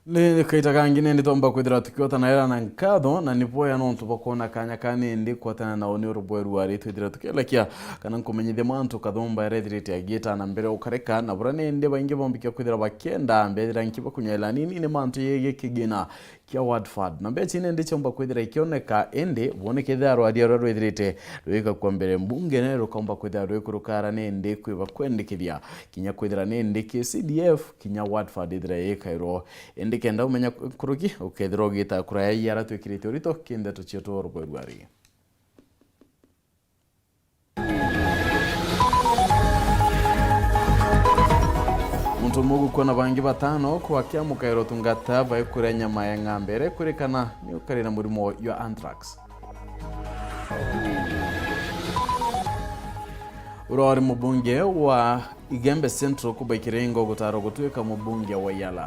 Ni kaitaka ngine ndi tomba kwithira tukiota na era na nkatho na nipoya no tubakona kanya kani ndi kwatana na oni Weru ari twithira tukelekia kana nkumenyithia mantu kathomba erethirite agita na mbere ukareka na burane ndi baingi bombikia kwithira bakenda mbethira nkiba kunyela nini ni mantu yeye kigina kia Wadford na mbe chine ndi chomba kwithira ikioneka ende bonekethia rwadia rwethirite rwika kwa mbere mbunge nero komba kwithira rwikurukara ne ndi kwiba kwendikithia kinya kwithira ne ndi CDF kinya Wadford ithira yekairo kenda umenya kuruki ukethira ugita kuraya yara twikirite urito kinde tuchieto Weru ari muntu mugu kona bangi batano kwa kia mukairo tungata baikure nyama ya ng'ambere kurikana ni ukarina murimo ya anthrax urori mubunge wa Igembe Central kubaikirengo gutaro gutwika mubunge wa Yala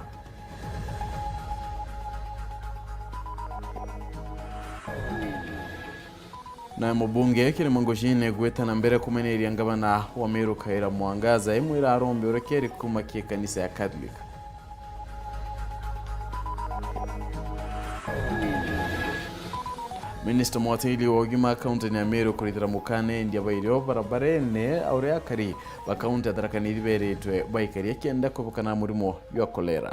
na mubunge kiri mangoshine gweta mbere kumeneria ngabana wa Meru Kaira Mwangaza Imwe arombe urekeri kumakie kanisa ya Catholic Minister Mwatili wa ugima kaunti ya Meru kurithira mukane ndia bairio barabarene aurea kari ba kaunti atarakani riberetwe baikari kenda kubukana murimo ya kolera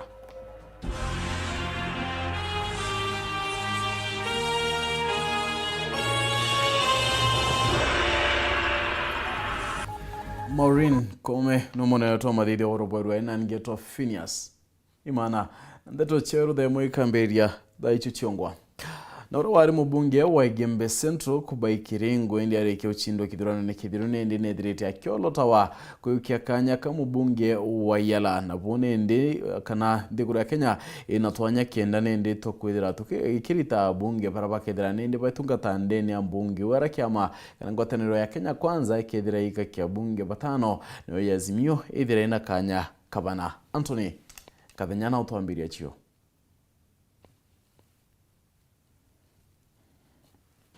Maureen kome numona yoto madidi Weru ina ngeto PHINEAS IMAANA Nteto cheru the moikamberia da ichuchongwa na uro wari mubunge wa Igembe Central kubaikirengo ndi areke uchindo kidurano ne kidurone ndi nedirete akyolo tawa kuyukia kanya kamubunge wa Yala na bone ndi kana ndigura Kenya inatwanya kenda ndi tokwidira tukirita bunge barabakidira ndi baitunga tande ni ambunge warakiama kana ngwataniro ya Kenya kwanza ikidira ikakia bunge batano no yazimio idira ina kanya kabana Anthony kathanyana utwambiria chio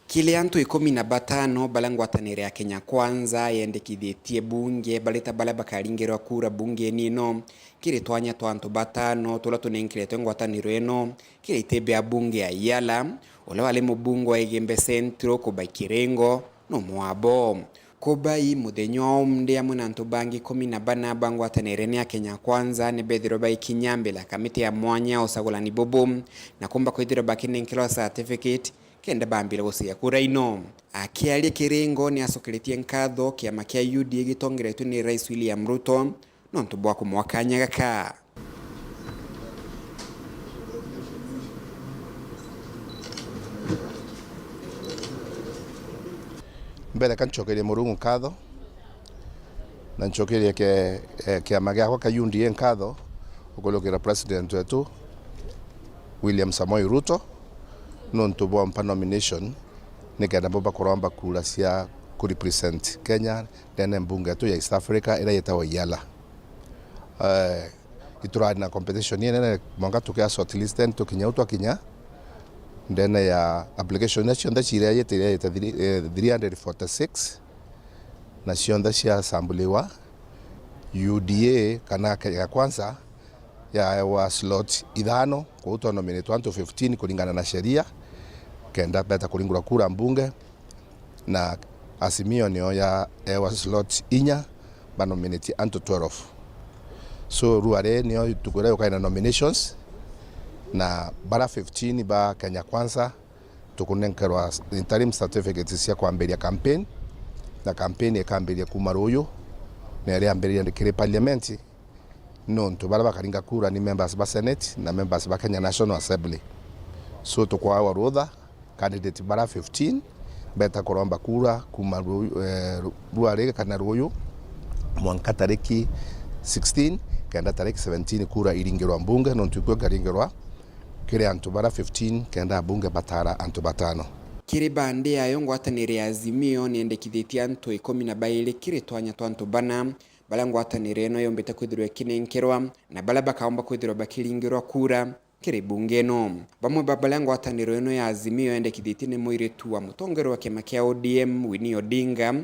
Kile antu 15 balangwatanire ya Kenya kwanza yendekithietie bunge baleta bala bakaringerwa kura bunge nino kire twanya twantu batano tula tunenkire ngwataniro eno kire itebe bunge ya Yala ola wale mubungu wa Igembe Central kubakirengo no mwabo kubai mudenyo mnde amuna ntubangi 14 bangwatanire ya Kenya kwanza ne bediro bai kinyambe la kamiti ya mwanya osagula ni bobo na kumba kwidiro bakinenkiro certificate kenda bambira gusia kura ino akialie kirengo ni asokeletie nkatho kiama kia UDA gitongeretwe ni Rais William Ruto no ntubwa kumwakanya gaka mbele kanchokerie murungu nkatho na nchokerie kiama giakwa ka UDA nkatho ukolokera president wetu William Samoei Ruto no ntubwa mpa nomination nikenda boba kuromba kura cia kurepresent Kenya ndene mbunge tu ya East Africa ira yetawa Yala iturani na competition nene mwanga tukia shortlisted tukinya utwa kinya ndene ya application nation ndachira yete 346 na sionda cia assembliwa UDA kana ya kwanza ya wa slot idhano kwa uto nominate 1 to 15 kulingana na sheria kenda beta kulingura kura mbunge na asimio niyo ya wa slot inya ba nominate anto 12 so ruare niyo tukura yokaina nominations na bara 15 ba Kenya kwanza tukunenkerwa interim certificate cia kwamberia campaign na campaign ikamberia kumaruyo na ile amberia kire Parliamentary no ntubara bakaringa kura ni members ba Senate na members ba Kenya National Assembly so tukwa warudha candidate bara 15 beta kuromba kura kuma ruare kana ruyo mwanka tariki 16 kenda tariki 17 kura iringirwa mbunge no ntukwe garingirwa kire antu bara 15 kenda bunge batara antu batano kire bande yayo ngwatanire azimio niendekithitie antu 12 kire twanya twantu bana bala ngwatanire no yombete kwithirwa kinenkerwa na bala bakaomba kwithirwa bakiringirwa kura kire bunge no bamwe babala ngwataniro eno ya azimio endekithitie ni moiretu wa mutongero wa kema kia ODM Winnie Odinga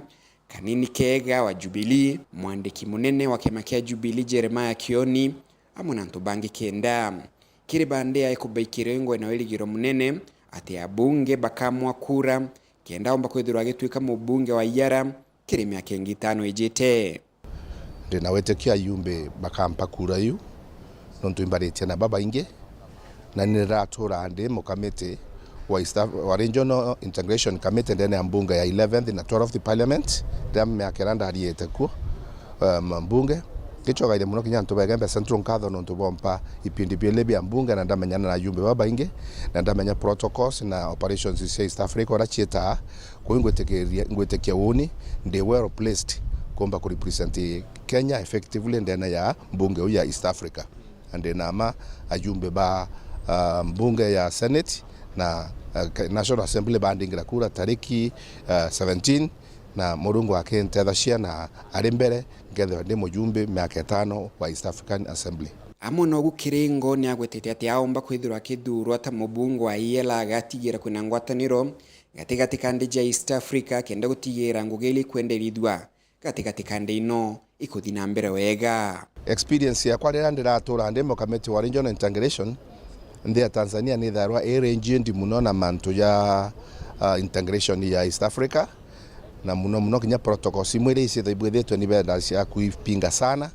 Kanini Kega wa Jubilee mwandiki munene wa kema kia Jubilee Jeremiah Kioni amuna ntubangi kenda kiri bandea ikubaikirengwa na weligiro munene ati abunge bakamwa kura kenda omba kwithirwa agitwika mubunge wa Iyara kiri miaka 5 ijite. Ndina wetekia yumbe bakampa kura yu nontu imbaritie na baba inge na niratura ande mukamete wa Regional Integration Committee ndene ya mbunge ya 11th na 12th Parliament ndam miakeranda ariete ku mbunge kichoga ile muno kinyanto bagembe central nkatho nontu bompa ipindi byele bya mbunge na ndamenyana na yumbe baba inge na ndamenya protocols na operations in East Africa ora chieta ko ngwetekia woni they were placed komba ku represent Kenya effectively ndene ya mbunge ya East Africa and nama ajumbe ba mbunge ya Senate na National Assembly bandingira kura tariki 17 na murungu wake Nteto na arimbere ngethe ndi mujumbe miaka 5 wa East African Assembly. Amo no gukiringo ni agwetete ati aomba kwithirwa akithurwa ta mubungu wa Iyala gatigira kwina ngwataniro gatigati kandi ja East Africa kenda gutigira ngugeli kwenderithwa gatigati kandi ino ikuthi na mbere wega. Experience ya kwa ndiratura ndi mukameti wa Regional Integration ndi Tanzania ni tharwa range ndi muno na mantu ya integration ya East Africa na muno kinya protocol simwele isi thibwethetwe ni benda cia kuipinga sana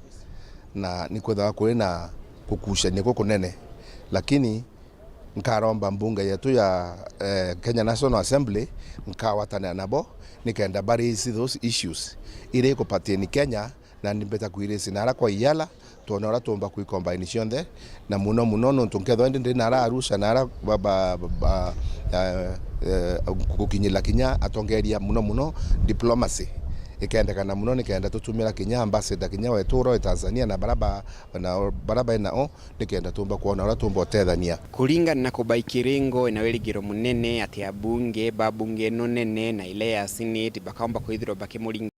na nikwetha kwina kukusha niko kunene lakini nkaromba mbunge yetu ya Kenya National Assembly nkawatana nabo nikaenda bari those issues ile kupatie ni Kenya na nimbeta kuiresi nara kwa Iyala tuonora tumba ku combination the na muno nontu nketho ndi nara Arusha nara kukinyila kinya atongeria muno diplomacy ikendekana muno nikenda tutumira kinya ambassador kinya weturo Tanzania na baraba nao nikenda tumba kuona ora tumba tethania kuringana na kubaikiringo na weligiro munene ati abunge babunge no nene na ile ya Senate bakaomba kwithirwa bakimuringa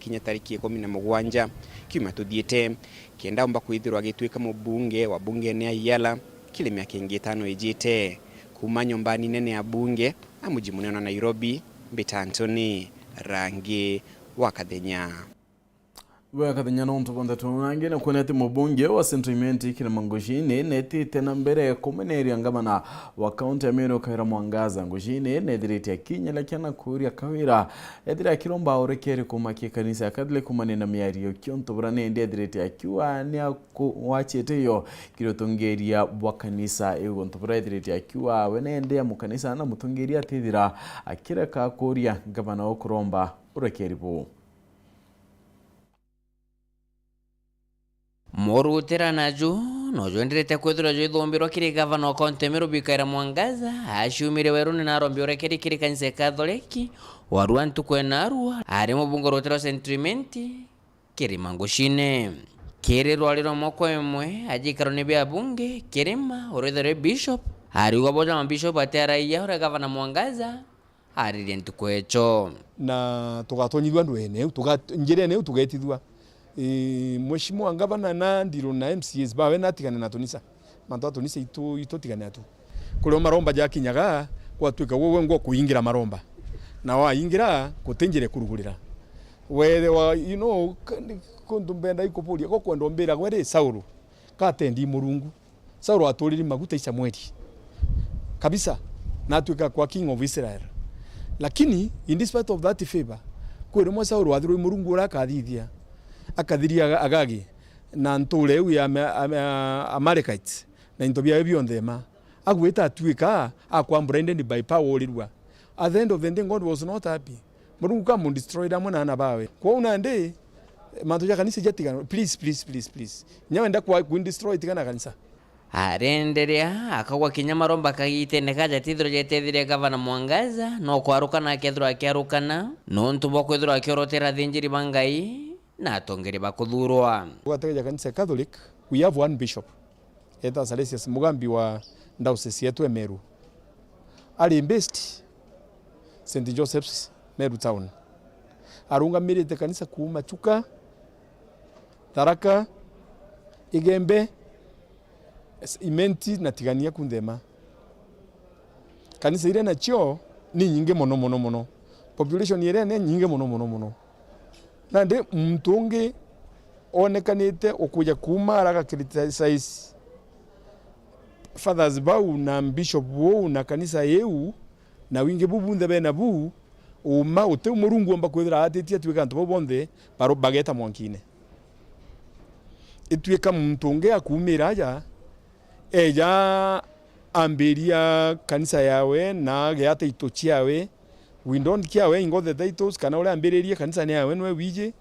kinya tariki 17 kiuma tuthiete kenda omba kwithirwa agitwika mubunge wa bunge ne Iyala kile miaka 5 ijite kuma nyombani nene ya bunge amuji munene na Nairobi Mbitantoni rangi wakathenya nontu bonda tunange na kuneti mubunge wa sentiment kina mangoshine neti tena mbere kumeneria ngabana wa county Meru kaira mwangaza ngoshine nediriti ya kinya lakiana kuria kawira edira kiromba orekere kumaki kanisa kadle kumane na miario kyonto brane ndediriti ya kiwa ni wacheteyo kirotongeria wa kanisa ego ntobra ediriti ya kiwa wenende mu kanisa na mutongeria tidira akira ka kuria ngabana okuromba orekeribo Morutera naju nojo ndirete kwithira jo ithombirwa kiri gavana wa county Meru bikaira mwangaza ashumire Weru na rombi orekeri kiri kanisa Katholiki warua ntukwena arua ari mubungo rotero sentiment kiri mangoshine kiri rwaliro moko Imwe ajikaro ni bya bunge kirima orethere bishop ari ugaboja bishop atera iya ore gavana mwangaza ari ntukwecho na tugatonyirwa ndwene tuganjire ne tugetithwa mheshimiwa ngavana na ndiro na MCS bawe natigana na tonisa manto tonisa ito tigana tu kule maromba jakinyaga kwatwika wowe ngo kuingira maromba na wa ingira kutenjere kurugurira were wa kundumbenda ikopolia ko kwendo mbera gwere Sauro katendi murungu Sauro atoliri maguta isa mweri kabisa natwika kwa king of Israel lakini in despite of that favor kwere mo Sauro athiro murungu rakathithia akathiria agagi na ntuleu ya Amalekites na intobia bionthema agweta atwika akwambura inde by power olirwa at the end of the day God was not happy murungu kama destroyed amona na bawe kwa unande manto ya kanisa jatigana please nyawe ndakwa ku destroy tigana kanisa arenderea akagwa kinyamaromba kagitene kaja tithiro jetethire gavana mwangaza no kwarukana akethro akiarukana no ntubo kwethro akiorotera thinjiri bangai na tongere bakuthurwa gwateja kanisa Catholic we have one bishop eta Salesius Mugambi wa diocese yetu Meru ali based St Joseph's Meru town arunga mirite kanisa kuuma chuka Tharaka Igembe imenti na tigania kunthema kanisa ile na chio ni nyinge mono population ile ni nyinge mono na ndi mtungi onekanite okuja kuma araka criticize fathers bau na bishop wo na kanisa yeu na winge bubunthe bena bu uma ute umurungu amba kwithira atitie tuika antu bonthe baro bageta mwankine ituika muntu unge akumira aja eja ambiria kanisa yawe na geata itochi yawe we don't care we ingo the titles kana ule ambiririe kanisa ni yawe nwe wije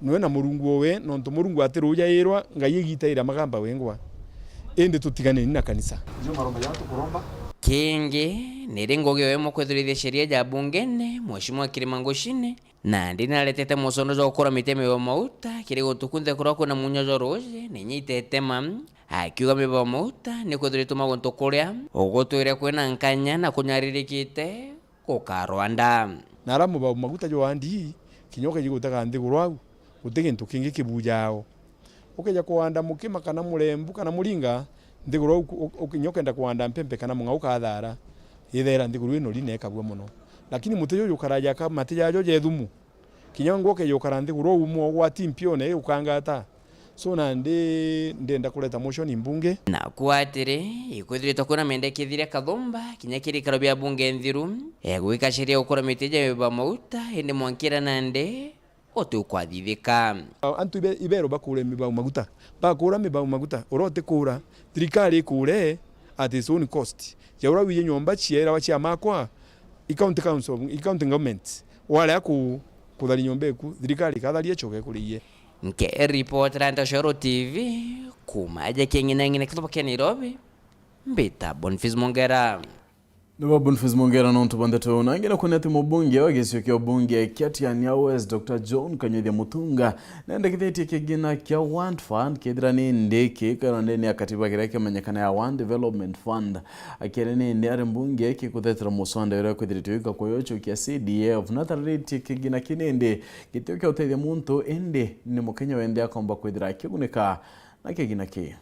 nwe na murungu we nonto murungu atiruja yirwa ngai gitaira magamba wengwa ende tutigane na kanisa ndio maromba yatu kuromba kingi niringogewe mukwithirithia sheria ja bungene mheshimiwa Kirimangoshine na ndinaletete musondo jo gukora miteme wa mauta kiri gutukunthe kurako na munyozo roje ninyitete mam akiuga miba mauta ni kwithirituma guntu kuria ugutwire kwina nkanya na kunyaririkite kukarwanda naramu ba maguta jo andi kinyoka gigutaga nthiguru au utege ntu kingi kibujao ukeja kuanda mukima kana mulembu kana mulinga nthiguru ukinyoka enda kuanda mpempe kana mungauka athara ithera nthiguru ino lineka bwa muno lakini mutejo yukaraja kama mateja jo jethumu kinyongo ke yukara nthiguru umu gwa timpione ukangata so na ndenda kuleta motion imbunge na kuatire ikwithirito kuna mendekithire kathumba kinya kirikaro bya bunge nthiru gwika sheria ukora miteja ba mauta ende mwankira nande otukwathithika antu ibero bakure mibau maguta bakura mibau maguta orote kura thirikari kure at its own cost yaura wiye nyomba chiera wachia makwa county council county government wale aku kuthari nyombe ku thirikari katharie choke kuriye nke report Nteto TV kumaje kingina ngine kithopo kia Nairobi mbita Boniface Mongera Nwa Boniface Mongera nontu Nteto nangina kuneti mubunge wagesio kia bunge kiatiania West Dr. John Kanyuthia Mutunga nende kitheti kigina kia One Fund kithira ni ndiki kana ndeni akatiba kireke manyakana ya One Development Fund akire ni ndi ari mbunge kikuthetera musonda ira kwithirituika koyocho kia CDF natariti kigina kinende kitio kia uteithia muntu ende ni mukenya wende akomba kwithira kigunika na kigina ki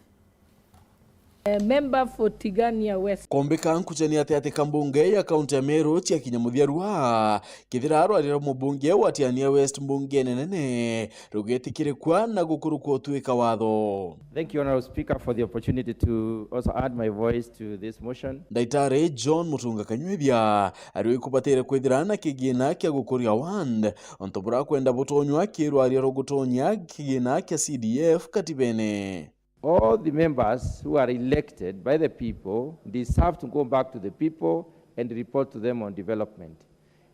member for Tigania West. Kombeka nkuchani ati kambunge ya kaunti ya Meru tia kinyamuthiarua kithira arwarira mubunge wa Tigania West mbunge nene rugeti kire kwa na gukuru ko tuika watho. Thank you, Honorable Speaker, for the opportunity to also add my voice to this motion. Daitare John Mutunga Kanyuthia ariwe kubatire kwithirana kigina kia gukuria wand ontobura kwenda butonywa kirwaria rugutonya kigina kia CDF katibene. All the members who are elected by the people deserve to go back to the people and report to them on development.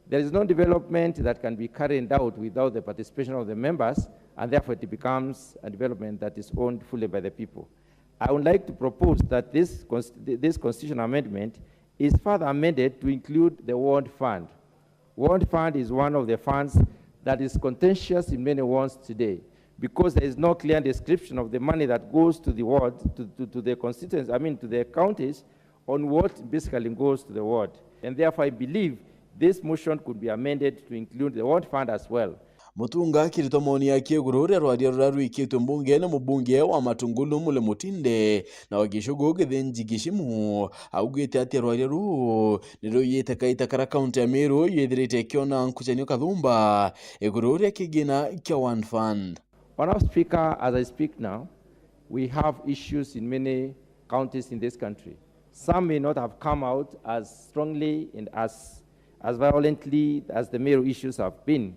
There is no development that can be carried out without the participation of the members, and therefore it becomes a development that is owned fully by the people. I would like to propose that this constitutional amendment is further amended to include the Ward Fund. Ward Fund is one of the funds that is contentious in many wards today, because there is no clear description of the money that goes to the ward, to the constituents, to the counties, on what basically goes to the ward. And therefore, I believe this motion could be amended to include the ward fund as well. Mutunga kirito moni yake gurure rwadia ruraru ikitwe mbunge na mubunge wa Matungulu mule Mutinde na wagishugo gethenji gishimu augite ati rwadia ru niro yete kaita kara county ya Meru yethirite kiona nkuchanio kathumba igurure kigina kia One Fund. Honorable Speaker, as I speak now, we have issues in many counties in this country. Some may not have come out as strongly and as violently as the Meru issues have been.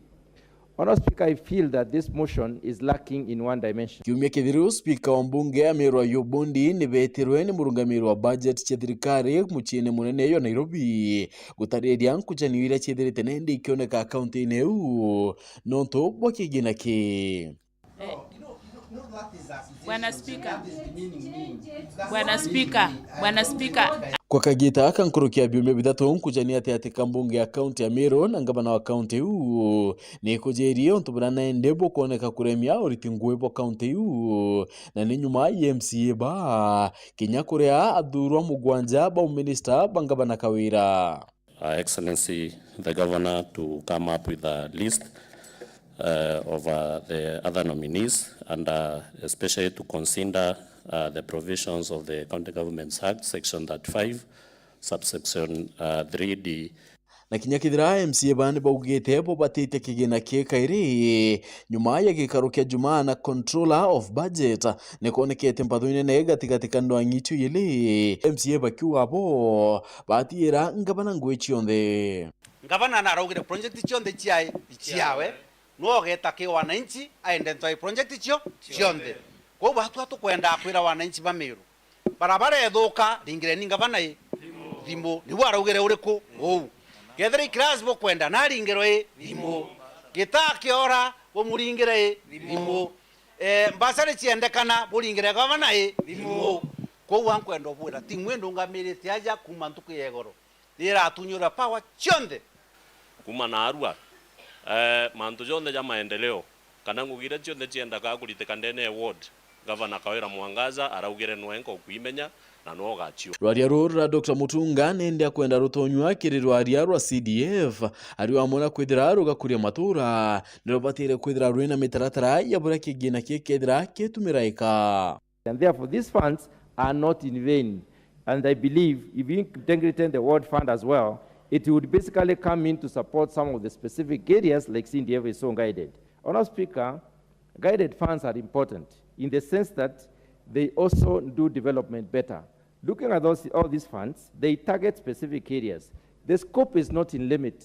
Honorable Speaker, I feel that this motion is lacking in one dimension. Kiumia kithiru Speaker wa mbunge ya Meru wa Yubundi ni betirwe ni murungamiro wa budget cha thirikari muchine munene yo Nairobi gutariria nkuchanio ira chithirite nende ikioneka county ineu nonto bwakigina ki. Bwana Speaker. Kwa kagita kankurukia biumia bithatu nkujania ati kambunge ya county ya Meru na ngabana wa county u ni kujeria ontubura na endebo kuoneka kuremia oritingwe bo county u na ni nyuma MCA ba kinya kurea athurwa mugwanja ba minister bangabana kawira. Excellency the governor to come up with a list of the other nominees and especially to consider the provisions of the County Governments Act, Section 35, subsection 3D. na kinya kithira MCA bani baugite bo batite kigina kairi nyuma ya gikaro kia Jumaa na controller of budget nikonekete mpathoine ne gatigatika ndo angichu yili MCA bakiwa bo batira ngabana ngwechi onthe ngavana na raugire project chionde chiawe no geta ki wananchi aende ntoi project chionde ko batu kwenda kwira wananchi ba Meru barabara ethuka ringire ni ngavana thimo ni waraugire uriku getheri class bo kwenda na ringiro thimo gitakiora bo muringire thimo mbasare chiendekana bo ringire gavana thimo ko wankwenda bwira ti mwendo ngamirite aja kuma ntuku yegoro dira atunyura power chionde kuma na arua mantu jonde ja maendeleo kana ngugire chionde chienda ka kuriteka ndene ward governor Kawira Mwangaza araugire nwenko kuimenya na no gachio rwaria rura Dr. Mutunga nende akwenda rutonywa kiri rwaria rwa CDF ari wamona kwithira ruga kuria matura nero batire kwithira ruina mitaratara ya bura kigina kekethira ketumiraika, and therefore these funds are not in vain, and I believe if we integrate the ward fund as well, it would basically come in to support some of the specific areas like CDF is so guided. Honourable Speaker, guided funds are important in the sense that they also do development better. Looking at all these funds, they target specific areas. The scope is not in limit.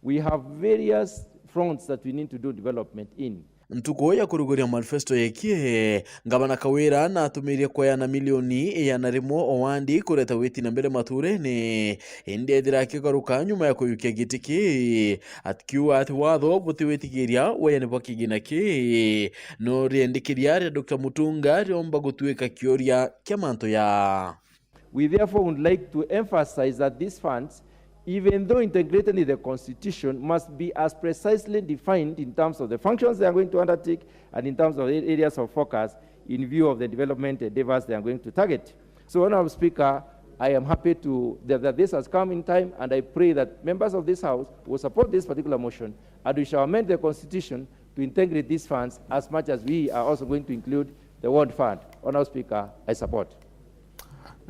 We have various fronts that we need to do development in. ntuko ya kuruguria manifesto yekie ngabana Kawira na atumirie kwayana milioni ya narimo owandi kureta witi na mbere maturene indi ethira kigaruka nyuma ya kuyukia gitiki atkiwa ati watho butiwitigiria wayane bakigina ki no riendikiria ria Dr. Mutunga riomba gutuika kioria kia manto ya. We therefore would like to emphasize that these funds, even though integrated in the Constitution, must be as precisely defined in terms of the functions they are going to undertake and in terms of the areas of focus in view of the development endeavors they are going to target. So, Honourable Speaker, I am happy that this has come in time, and I pray that members of this House will support this particular motion, and we shall amend the Constitution to integrate these funds as much as we are also going to include the Ward Fund. Honourable Speaker, I support.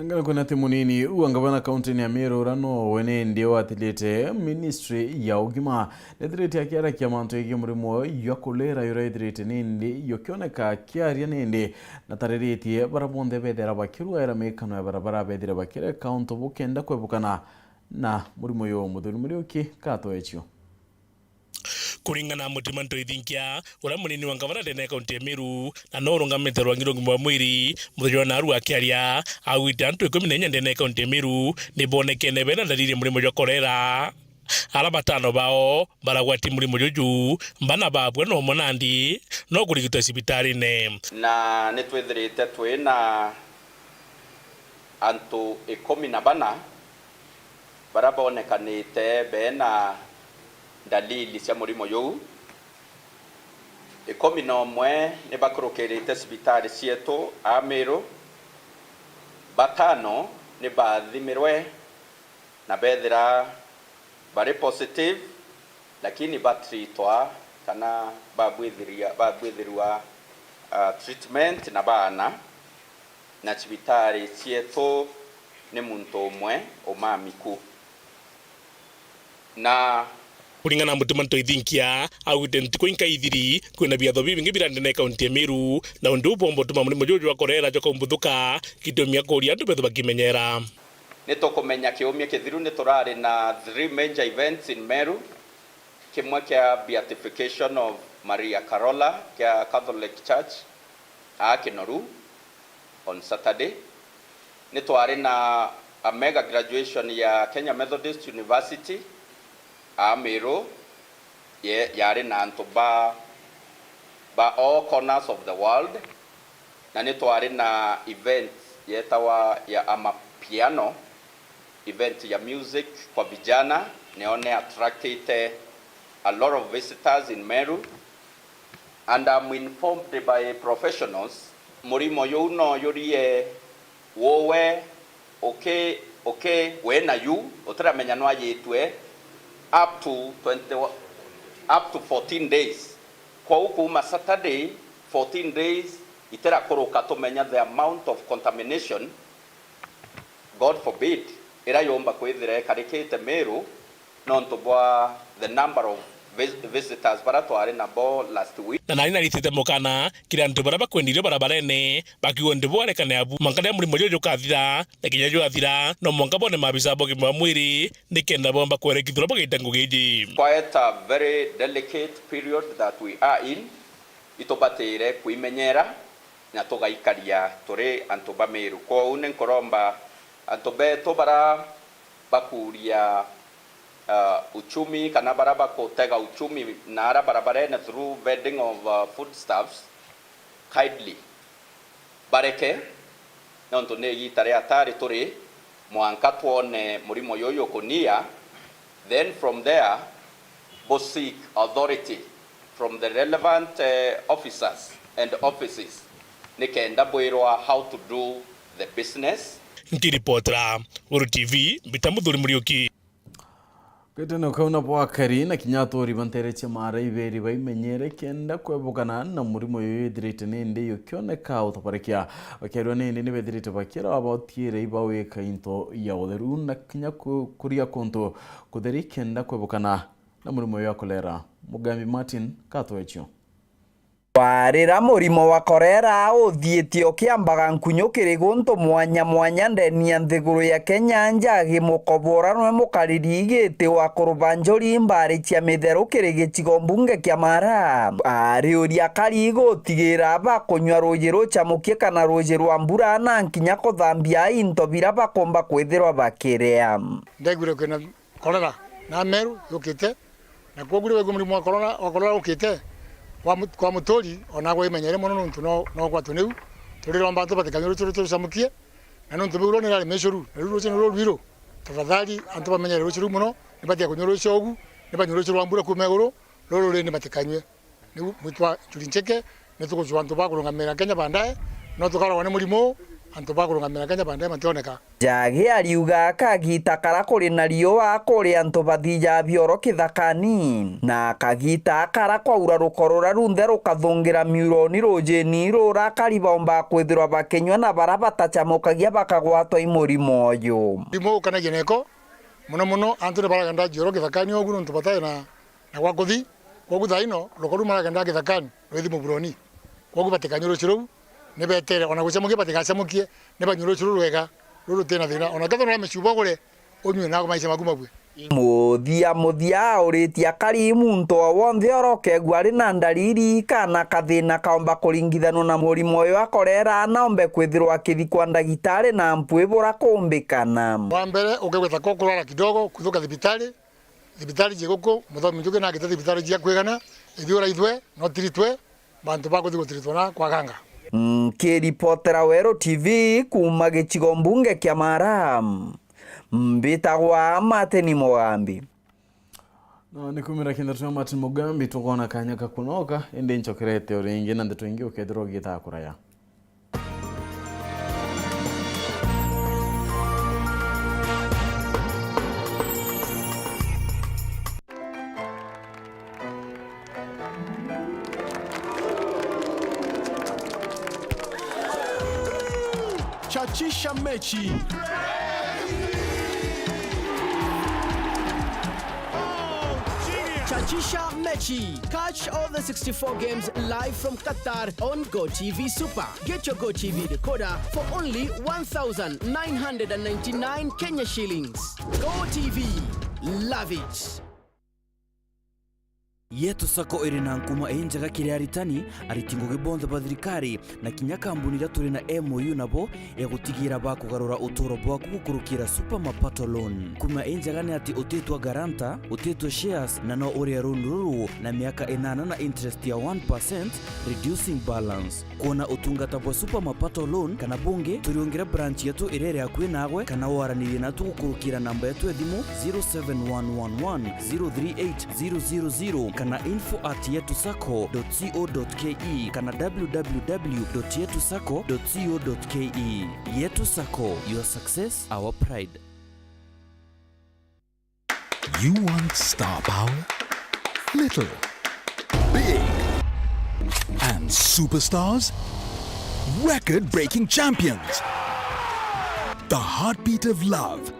Ngana kuna timunini uangabana kaunti ya Meru rano wene ndio atilete ministry ya ugima nedirete ya kiara kia manto ya murimo ya kolera yura edirete nindi yokioneka kiaria nindi na tarirete barabonde bedera bakirwa era mekano ya barabara bedera bakire kaunto bukenda kwebukana na murimo yo mudhuri murioki kato echio kuringana mutimanto ithinkia ura munini wa ngavana ndene kaunti ya Meru na no rungamite rwa ngirongimo wa mwiri muthiro na aru akiaria agwite antu 14 ndene kaunti ya Meru ni bonekene bena dalili murimo wa kolera ala batano bao baragwati murimo juju mbana babwe no monandi no kurigitwa sibitari ne na netwethirite twina antu 14 barabonekanite bena dalili cia murimo yu 11 ni bakurukerite sibitari cietu a Meru, batano ni bathimirwe na bethira bari positive lakini batritwa kana babwithirwa treatment na bana na sibitari cietu ni muntu umwe umamiku na kuringana mutimanto ithinkia agwite ntiko inkaithiri kwina biatho bibingi birandene kaunti ya Meru na undu bombo tuma murimo juju wa korera joka umbuthuka kitumia kuria andu betho bakimenyera nitukumenya kiumia kithiru niturari na 3 major events in Meru. Kimwe kia beatification of Maria Carola kia Catholic Church Kinoru on Saturday. Nitwari na a mega graduation ya Kenya Methodist University Meru yari na antu ba all corners of the world, na nitwari na event yetawa ya amapiano event ya music kwa vijana neone attracted a lot of visitors in Meru, and I'm informed by professionals murimo yuno yurie wowe okay wena yu otaramenya no ayetwe up to 14 days kwa ukuma Saturday 14 days itera koroka tumenya the amount of contamination, God forbid ira yomba kwithira karikite Meru nonto bwa the number of visitors bara twari nabo last week na nari naritite mukana kira antu bara bakwendirio barabarene bakiwa ndi borekane abu mankana muri mojo kathira na kinya jo athira no monga bone mabisa bogi mwiri nikenda bomba kwerekithura bogitango giji. Quite a very delicate period that we are in. Itobatere kuimenyera na tugaikaria turi antu bameru ko une nkoromba antu beto bara bakuria uchumi kana baraba kotega uchumi nara barabarene through vending of foodstuffs kindly bareke nonto ne yitare atari turi mwanka tuone murimo yoyo konia, then from there bo seek authority from the relevant officers and offices nikenda bwirwa how to do the business. Nkiripotra Weru TV bitamuthuri murioki Keteno kauna bwakari na kinyatori bantereche mara iberi baimenyere kenda kwebukana na murimo yoyethirite nindi yukioneka utaparekia bakerwa nindi nibethirite bakira abautiire ibaweka into ya utheru na kinya kuria konto kutheri kenda kwebukana na murimo ya kolera. Mugambi Martin katwecho warira murimo wa korera uthiite ukiambaga nkunyukiri guntu mwanya mwanya ndeni nthiguru ya Kenya njagi mukobora no mukaririgite wa kurubanjori mbari cia mitheru kiri gicigo mbunge kia Mara ari uria kari gutigira ba kunywa ruji rucamukie kana ruji rwa mbura na nkinya kuthambia into bira bakomba kwithirwa bakirea ndegure kwina korera na meru yukite na kogure we murimo wa korera ukite kwa mutori onagwe imenyere mono nuntu no kwa tuneu turiromba tubatikanyoro turi samukie na nuntu biguro nirari meshuru ruru cyo rwiro tafadhali antu bamenyere ruru muno nibatia kunyoro shogu nibanyoro cyo rwambura kumegoro roro re nibatikanywe ni mutwa tulincheke netuko antu bakurungamira Kenya bandaye no tukarwa ne murimo antu bakurungamira Kenya bandaye mationeka jagi ariuga kagita kara kuri na riua kuri antu bathija bioro kithakani na kagita kara kwaura rukorora runthe rukathungira miuroni rujeni rura karibomba kwithirwa bakenywa na barabata chamukagia bakagwatwa imurimo uyu imo kana geneko muno antu baraganda joro kithakani ogu ntu bataye na gwakuthi kogu thaino rukoru maraganda kithakani wethi muburoni kogu batikanyoro chiru nibetere ona gucamukie batikacamukie nibanyoro chiru rwega ruru tena thina ona katho no mechuba gore onywe na maisha magumabwe muthia uritia kari muntu wonthe oroke gwari na ndariri kana kathina kaomba kuringithanwo na murimo uyu akorera naombe kwithirwa kithikwa ndagitari na mpwibura kumbikana wa mbere ukegweta kokurara kidogo kuthuka thibitari jiguko muthomi njuke na gita thibitari jia kwigana ithiura ithwe no tiritwe bantu bakuthigwo tiritwe na kwaganga. Kiripotera Weru TV kuma gicigo mbunge kia Mara mbitagwa Martin Mugambi no nikumira kinda twa Martin Mugambi tukona kanya kakunoka ende nchokerete uringi na ndeto ingi ukethirwo gitakuraya Chachisha mechi. Chachisha mechi. Catch all the 64 games live from Qatar on GoTV Super. Get your GoTV decoder for only 1,999 Kenya shillings. GoTV. Love it. Yetu sako irina nkuma enjaga kiri aritani aritingo gibonza bathirikari na kinya kambuni turi na MOU nabo egutigira bakugarura utoro bwaku gukurukira super mapato loan kuma enjaga ni ati utetwa garanta utetwa shares na no uri runduru na miaka 8 na interest ya 1% reducing balance kuona utungata bwa super mapato loan kana bunge turiongira branch yetu irere yakwe nagwe kana waranire na tugukurukira namba yetu edimu 0711038000 kana info@yetusako.co.ke kana www.yetusako.co.ke. Yetu Sako, your success, our pride. You want star power? Little, big, and superstars? Record-breaking champions. The heartbeat of love,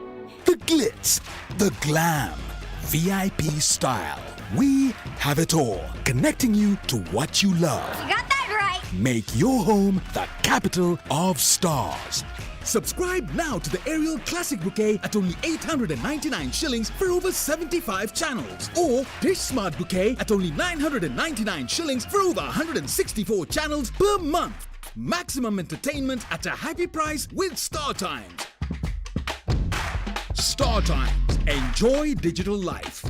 the glitz, the glam. VIP style. We have it all, connecting you to what you love. You got that right. Make your home the capital of stars. Subscribe now to the Aerial Classic Bouquet at only 899 shillings for over 75 channels. Or Dish Smart Bouquet at only 999 shillings for over 164 channels per month. Maximum entertainment at a happy price with Star Times. Star Times. Enjoy digital life.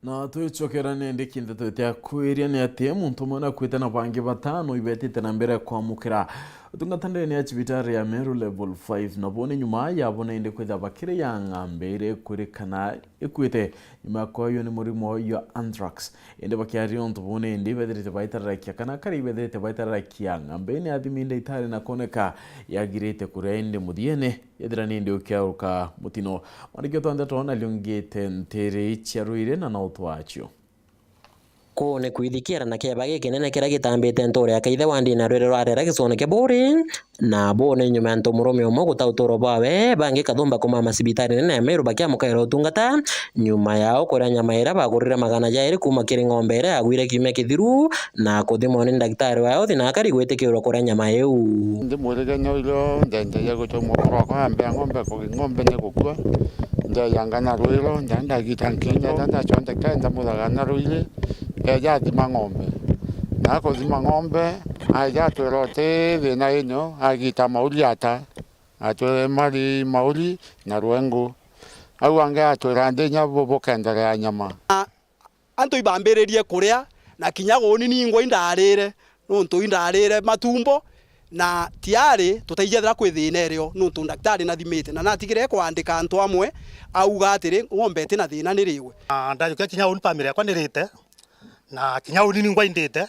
na tuicokera nende kindeto tia kwiria ni ati muntu mwana kwita na bangi batano ibetite na mbere kwamukira tungatande ni acibitari ya Meru level 5 na bone nyuma yabona inde kwitha bakire ya ngambere kurikana ikwite nyuma kwa yo ni murimo yo anthrax inde bakiari on tubone inde bedete baitarakia kana kari bedete baitarakia ngambe ni athiminde itare na koneka yagirite kurende mudiene yedirani inde ukiaruka mutino marikyo twanda tona liongete ntere ichiaruire na nautwacho kone kwithikira na keba gikinene kira gitambite ntore akaithe wandi na rwere rwarera gisone ke bori na bone nyuma nto murume omo gutautoro bawe bangi kathumba kuma masibitari nene Meru bakia mukaira utungata nyuma yao kuria nyamaira bagurira magana jairi kuma kiri ngombere agwire kime kithiru na kuthimwo ni ndagitari wao thina akari gwitikirwo kuria nyama eu ndi murige nyoilo ndende ya gutomo kwa ambe ngombe ne gukua nda yangana rwiro ndanda gitankenya ndanda chonde kenda mudagana rwile ya thima ng'ombe na ko thima ng'ombe aja twerote thina ino agita mauli ata atwe mari mauli na rwengo au anga atwerande nyabo kendere ya nyama anto ibambererie kuria na kinyago nini ngo indarire nuntu indarire matumbo na tiari tutaijethera kwithina erio nuntu daktari na thimite na natigire kwandika antu amwe auga atiri ng'ombe tina thina niriwe ndajuke kinyago ni family yakwa nirite na kinyago nini ngo indite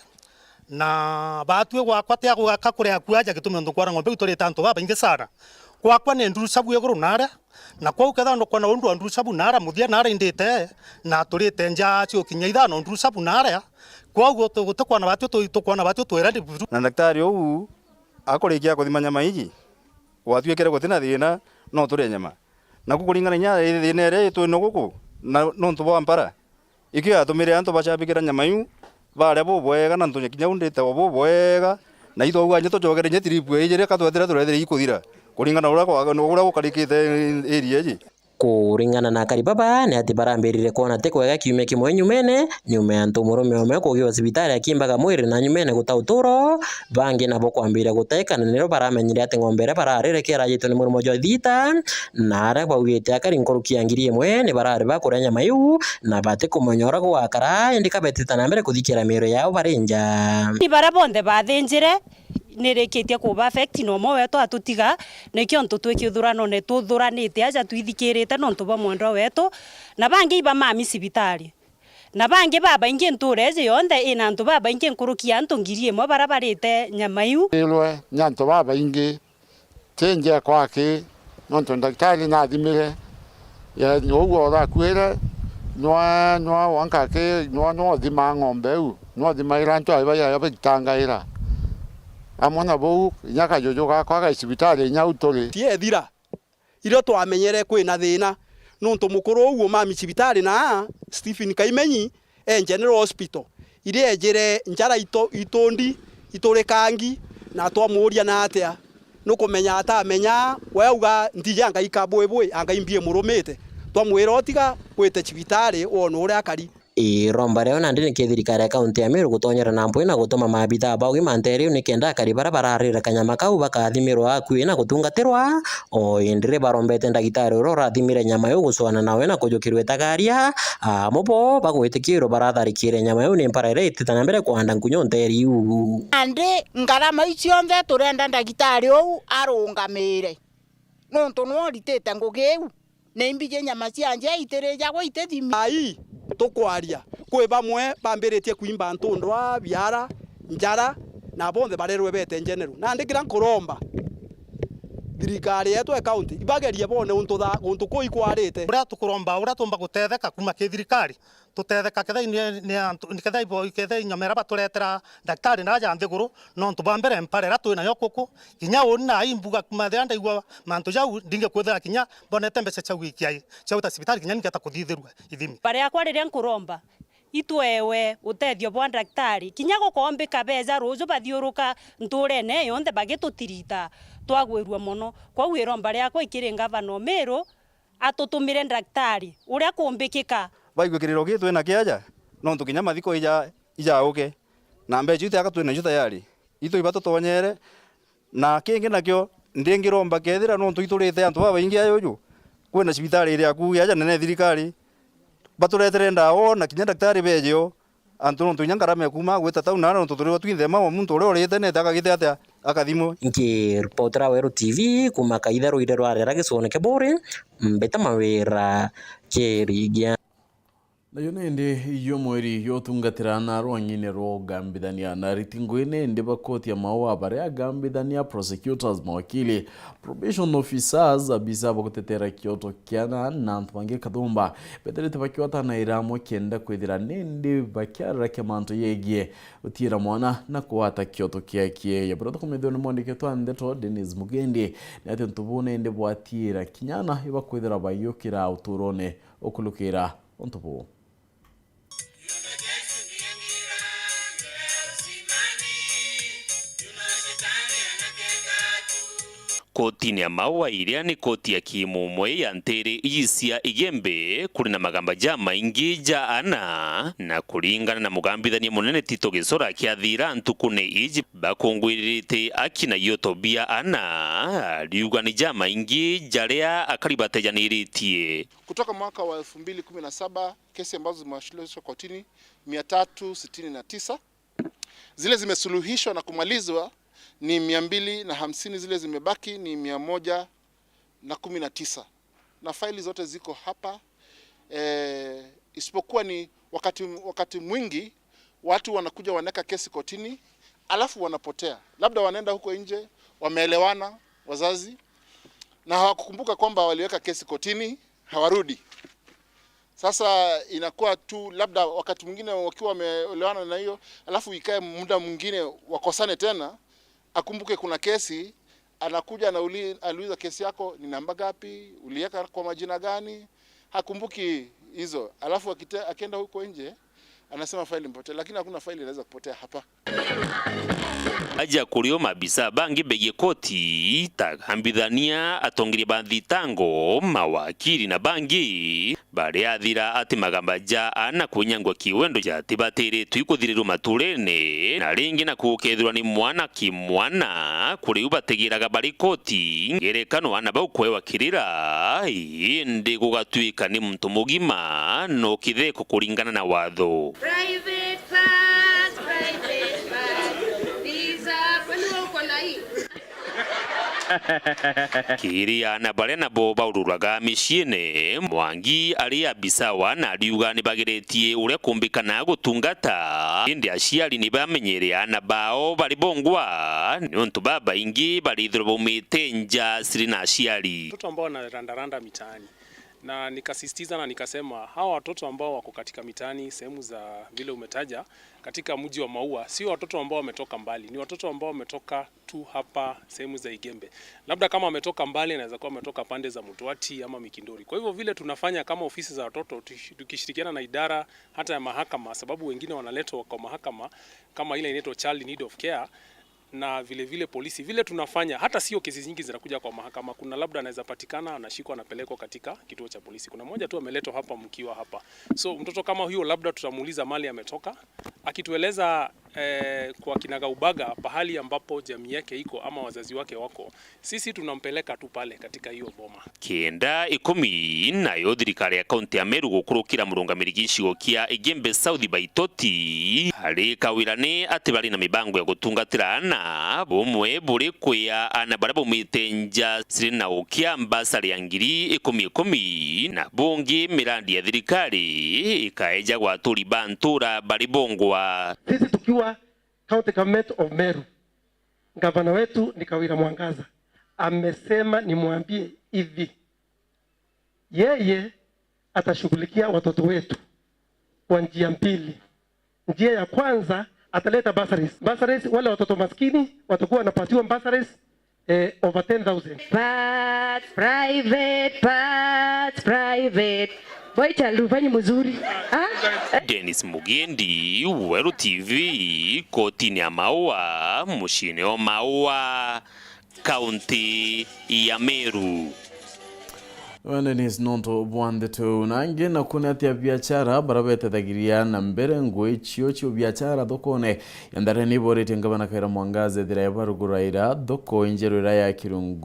na batwe gwakwa tia gwaka kuria kuaja gitume ndo kwara ng'ombe itori tanto baba inge sana gwakwa ne nduru sabu yeguru nara na kwa uketha ndo kwana undu nduru sabu nara muthia nara indite na turite nja cio kinya ithano nduru sabu nara kwa ugo tukwana batwe twera ndibu na daktari ou akorikia kuthima nyama iji watwekere gutina thina no turi nyama na kukuringana nya thina ire twino guku na no ntubo ampara ikio atumire antu bacabikira nyama yu bare bubwega na ntunya kinya undite bubwega na itho uga nyeto jogere nyetiripu ejere katwethira turethira ikuthira kuringana ura gukarikite area ji kuringana na karibaba ni ati barambirire kuona te kwega kiume kimwe nyumene nyume antu murume omwe kugiwa cibitari akimbaga mwiri na nyumene gutauturo bangi nabo kwambira guteka na nero baramenyire ati ngombere bararire kera yito ni murumo jo thita na ara baugite akari nkorukia ngiri imwe ni barari bakuria nyama yu na bate kumonyora gwakara indika betita na mbere kuthikira miro yao barenja ni barabonde bathinjire nireketie kuba affect no mo wetu atutiga nekio ntutweki thurano ne tuthuranite aja twithikirite no ntuba mwendo wetu na bangi iba mami cibitari na bangi baba ingi ntureje yonde ina ntu baba ingi nkurukia ntu ngiri imwe barabarite nyamaiu ilwe nyanto baba ingi tenje kwake no ntu daktari na thimire ya nyogo ra kwere no wankake no thima ng'ombe u no thima iranto aiba ya bitangaira amona bo nyaka jojo kwa cibitari nya utore tie thira iro twamenyere kwina thina nuntu mukuru uguo mami cibitari na Stephen Kaimenyi General Hospital ire ejere njara itondi itorekangi na twamuria na atia nukumenya atamenya weuga ndijanga ikabwebwe anga imbie murumite twamwira otiga kwite cibitari ono uria akari iromba reo nandi ni kithirikari ya kaunti ya Meru gutonyera na mpui na gutuma maabitha ba ugima nteriu ni kenda akari bararira kanyama kau bakathimirwo akui na gutungatirwa o indire barombete ndagitari uro rathimire nyama yu gucwana nawe na kujukirwe tagaria mobo bagwitikirwo baratharikire nyama yu ni mparere ititana mbere kuhanda nkunyo nteriu andi ngarama icio nthe turenda ndagitari u arungamire nontu no ritete ngugiu ne imbije nyama cianje itireja gwa itethimi ai tukwaria kwe bamwe bambiritie kuimba ntundwa biara njara na bonthe barerwe bete general na ndikira nkuromba thirikari yetu e county ibageria bone untu koi kwarite uria tukuromba gutetheka kuma ki thirikari tutetheka ketha nyamera baturetera daktari na ja nthiguru no ntubambere mparera twina yo kuku kinya una imbuga kuma thanda igwa mantu jau ndinge kwethera kinya bonete mbece cha wikiai cha uta sibitari kinya niketa kuthithirwa ithimi pare akwa riria nkuromba itwewe utethio bwa daktari kinya gukombika beja ruju bathiuruka nturene yonthe bagitutirita twagwirwa muno kwa wiromba riakwa ikiri ngavana Meru atutumire daktari uria kumbikika baigwikiriro gitu na kiaja no tukinya mathiko ija uke na mbeju ite akatwina ju tayari itu ibato tonyere na kingi nakyo ndingiromba kethira no tuiturite antu baingi ayoju kwina cibitari iria ku yaja nene thirikari baturetere ndawo na kinya daktari bejo antu no tunyangarame kuma gweta tau na no tuturiwa twinthema wa muntu uri urite ne takagite atia akathimo nki reportera Weru TV kuma kaithero ire rwarera gicone kebore mbeta mawira kerigia na yone ndi iyo mweri yotungatira na rwanyine ro gambithania na ritingwene ndi bakoti ya mawa bare ya gambithania prosecutors mawakili probation officers abisa bagutetera kyoto kiana na ntwange kadumba beterete bakiwata na iramo kenda kwithira nindi bakyara kemanto yegie utira mwana na kuwata kyoto kiakie ya brodo komedoni mondike to Nteto Dennis Mugendi na ate ntubune ndi bwatira kinyana ibakwithira bayokira uturone okulukira ontubu kotini ya maua iria ni koti ya Imwe ya Ntiri iyisia igembe kuri na magamba ja maingi ja ana na kuringana na mugambithania munene Tito Gicora kiathira ntukune iji bakongwirite akina yotobia ana riuga ni ja maingi jaria akaribatejaniritie kutoka mwaka wa 2017 kesi ambazo zimewasilishwa kotini 369 zile zimesuluhishwa na kumalizwa ni 250, zile zimebaki ni 119 na faili zote ziko hapa. Isipokuwa ni wakati mwingi watu wanakuja waneka kesi kotini alafu wanapotea, labda wanaenda huko nje, wameelewana wazazi na hawakukumbuka kwamba waliweka kesi kotini, hawarudi. Sasa inakuwa tu labda wakati mwingine wakiwa wameelewana na hiyo alafu ikae muda mwingine wakosane tena, akumbuke kuna kesi, anakuja na aliuliza kesi yako ni namba gapi, uliweka kwa majina gani, hakumbuki hizo. Alafu akienda huko nje anasema faili imepotea, lakini hakuna faili inaweza kupotea hapa. aja kurio mabisa bangi bege koti tagambithania atongire bandhitango mawakili na bangi bare athira ati magamba ja ana kunyangwa kiwendo ja tibatire tuikuthiriru maturene na ringi na kukethirwa ni mwana kimwana kuri ubategiraga bari koti ngerekano ana baukwewa kirira indi gugatwika ni muntu mugima no kitheko kuringana na watho. Private parts, private parts. These are when you go na hii. Kiria na bare na boba ururaga miciene Mwangi ari abisawa na riuga ni bageretie uria kumbikana gutungata indi aciari ni bamenyere ana bao bari bongwa ni untu baba ingi bari thurubumite nja siri na aciari watoto ambao wanarandaranda mitaani. Na nikasisitiza na nikasema hawa watoto ambao wako katika mitaani sehemu za vile umetaja katika mji wa Maua sio watoto ambao wametoka mbali, ni watoto ambao wametoka tu hapa sehemu za Igembe. Labda kama wametoka mbali inaweza kuwa wametoka pande za Mutwati ama Mikindori. Kwa hivyo vile tunafanya kama ofisi za watoto tukishirikiana na idara hata ya mahakama, sababu wengine wanaletwa kwa mahakama kama ile inaitwa Child Need of Care, na vile polisi vile tunafanya, hata sio kesi nyingi zinakuja kwa mahakama. Kuna labda anaweza patikana anashikwa anapelekwa katika kituo cha polisi. Kuna mmoja tu ameletwa hapa mkiwa hapa. So mtoto kama huyo labda tutamuuliza mali ametoka, akitueleza kwa kinaga ubaga pahali ambapo jamii yake iko ama wazazi wake wako, sisi tunampeleka tu pale katika hiyo boma. Kenda 10 nayo thirikari ya kaunti ya Meru gukurukira murungamiri gicigo kia Igembe South Baitoti hari kawirane ati bari na mibango ya gutungatira ana bomwe buri kwia ana bara bomite nja siri na ukia mbasari ya ngiri 10 na bongi mirandi ya thirikari ikaeja gwaturi bantura bari bongwa. Sisi tukiwa County Government of Meru, gavana wetu ni Kawira Mwangaza amesema nimwambie hivi, yeye atashughulikia watoto wetu kwa njia mbili. Njia ya kwanza ataleta bursaries. Bursaries, wale watoto maskini watakuwa wanapatiwa bursaries over 10,000. Private. Waita lufanyi mzuri. Dennis Mugendi, Weru TV, kotini ya Maua, mushine wa Maua, kaunti ya Meru. Dennis nonto Nteto nange na kuna tia biashara barabete dagiria na mbere ngwe chio biashara dokone yandare ni borete ngabana kaira mwangaze driver guraira doko injerera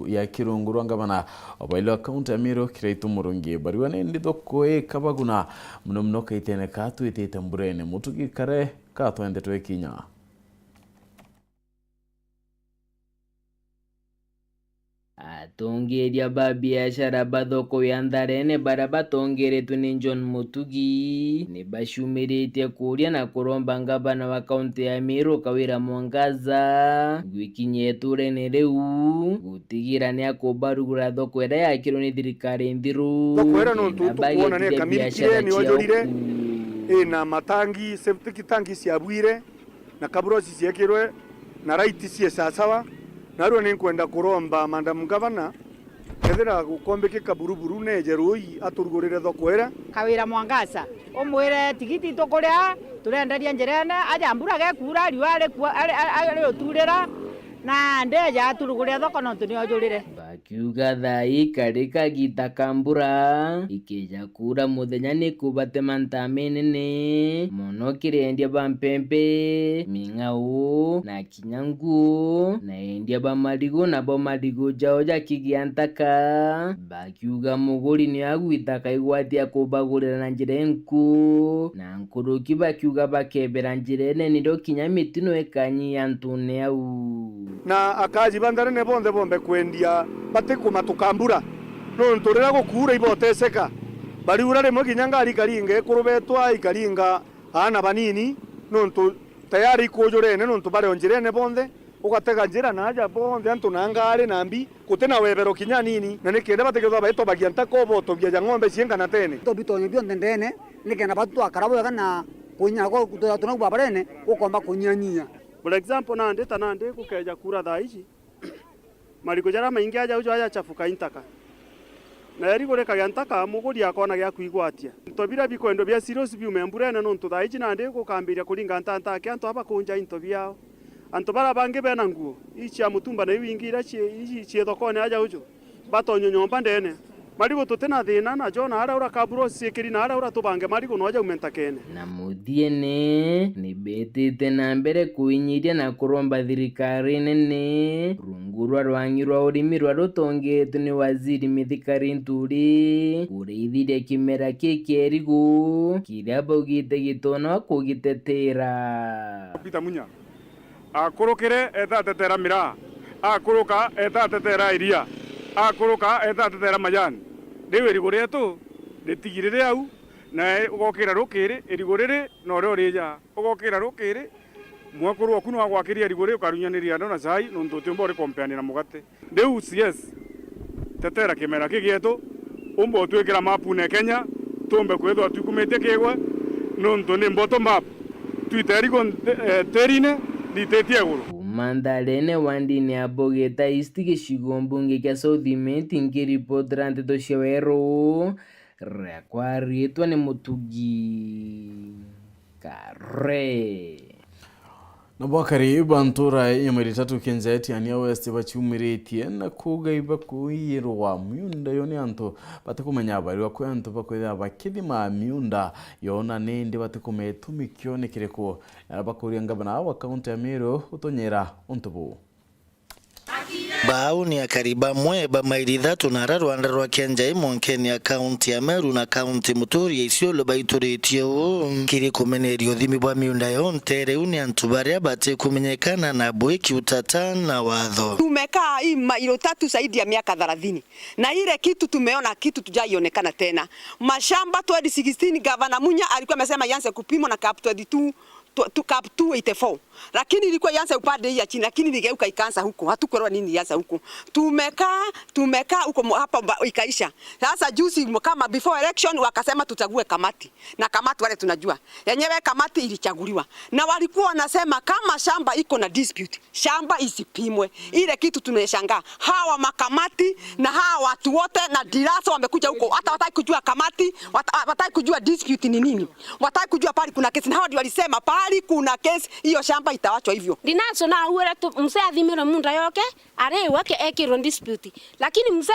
ya kirunguru ngabana obailo account amiro kireitu murungi bariwane ndi doko kabaguna muno kaitene katu itete mburene mutugi kare kato Nteto ekinya. Atongeria ba biashara bathoko ya Ntharene bara batongeretwe ni John Mutugi ni bashumirite kuria na kuromba ngabana wa kaunti ya Meru Kawira Mwangaza gwikinye turene riu gutigira ni akubarugura thoko ira yakirwo ni thirikari nthiru kwera no tukuona ne kamikire ni onjorire na matangi septic tangi ciabwire na kabrosi ciekirwe na right cie sasawa naruo ni kwenda kuromba madam governor kethira gukombeke kaburuburu nejerui aturugurire thoko ira Kawira Mwangaza omwire tigiti tukuria turenderia njerene aja mbura gekura riwale ari oturira na ndeja aturuguria thoko no tunionjurire bakiuga thai karika gitakambura ikija kura muthenya ni kubate mantamenene mono kirendia bampempe mingau na kinyangu na endia bamaligo na bomaligo jao ja kigiantaka bakiuga muguri ni agwitaka igwatia kubagurira na njirenku na nkuruki bakiuga bakebera njirene nindo kinyamitino ekanyi antune au na akaji bandare ne bombe kwendia bate kumatukambura no ntorera gukura iboteseka bari urare mo kinyangari karinge kurubetwa ikaringa ana banini no nto tayari kujorene no nto bare onjirene bonde ugatega njira naja bonde antu nangare nambi kutena webero kinyanini na nikende bategezwa baito bagianta kobo to bya ng'ombe cienga na tene to bitonyo bionde ndene nikenda batu akarabo kana kunya ko kutona kubabarene ukomba kunyanyia. For example nande kukeja kura thaici mariko jara maingi aja ujo aja chafuka intaka na yari gore kagantaka muguri akona gya kuigwatia ntobira bikoendo bya serious biumemburene no ntuthaici nande kukambiria kuringa ntanta ke antu aba kunja intobiao antu bara bange bena nguo ichi amutumba na wingira chi thokone aja ujo batonyo nyomba ndene marigo tutena thina na jona ara ura kaburo sikiri na ara ura tubange marigo noja umentakene na muthiene ni betete na mbere kuinyiria na kuromba thirikari nene rungurwa rwangirwa urimi rwa rutongetu ni waziri mithikari nturi ureithire kimera kikerigu kiria baugite gitona kugitetera Peter Munya akurukire etatetera mira akuruka etatetera iria akuruka etatetera majani riu erigore tu ritigirire au na ugokira rukiri erigorere no rorija ugokira rukiri mwakuru waku no agwakiria erigore ukarunyaniria ndo na cai no ntuti mbore kompeani na mugate riu CS tetera kimera kigietu umbo twikira mapu ne Kenya tumbe kwethwa tukumite kigwa no ntone mboto map twiteri terine ditetie guru Mandalene wandini abogeta istigi shigombunge kia Southiment ngiripotera Nteto cia Weru rekwa rietwa ni Mutugi kare na bakari bantura imwe tatu kenjeti ania west bachumiretie na kugaiba kuirwa myunda yone anto batakumenya bari wa kwanto bakwira bakidima myunda yona nende batakumetumikyo nekireko bakuri ngabana wa account ya Meru utonyera ontobo Bau ni akariba mweba maili thatu na Rwanda rwa Kenja Monkeni akaunti ya Meru na akaunti Muturi isiolo baituretio kiri kumenerio thimi bwa miunda yonte uni antubaria bate kumenyekana na bweki utata na wadho. Tumekaa hii mailo tatu zaidi ya miaka 30 na ile kitu tumeona kitu tujaionekana tena. Mashamba 2016 Gavana Munya alikuwa amesema yanze kupimwa na cap 22 to cap 284 lakini ilikuwa ianze upande ya chini, lakini ligeuka ikaanza huko. Hatukuelewa nini ianza huko. Tumekaa huko hapa ikaisha. Sasa juzi kama before election wakasema tuchague kamati. Na kamati wale tunajua. Yenyewe kamati ilichaguliwa. Na walikuwa wanasema kama shamba iko na dispute, shamba isipimwe. Ile kitu tunashangaa. Hawa makamati na hawa watu wote na dirasa wamekuja huko. Hata wataki kujua kamati, wataki kujua dispute ni nini. Wataki kujua pali kuna kesi. Na hawa ndio walisema pali kuna kesi, hiyo shamba itawachwa hivyo. Dinaso na uwele tu mse athimira munda yoke are wake ekiro dispute. Lakini mse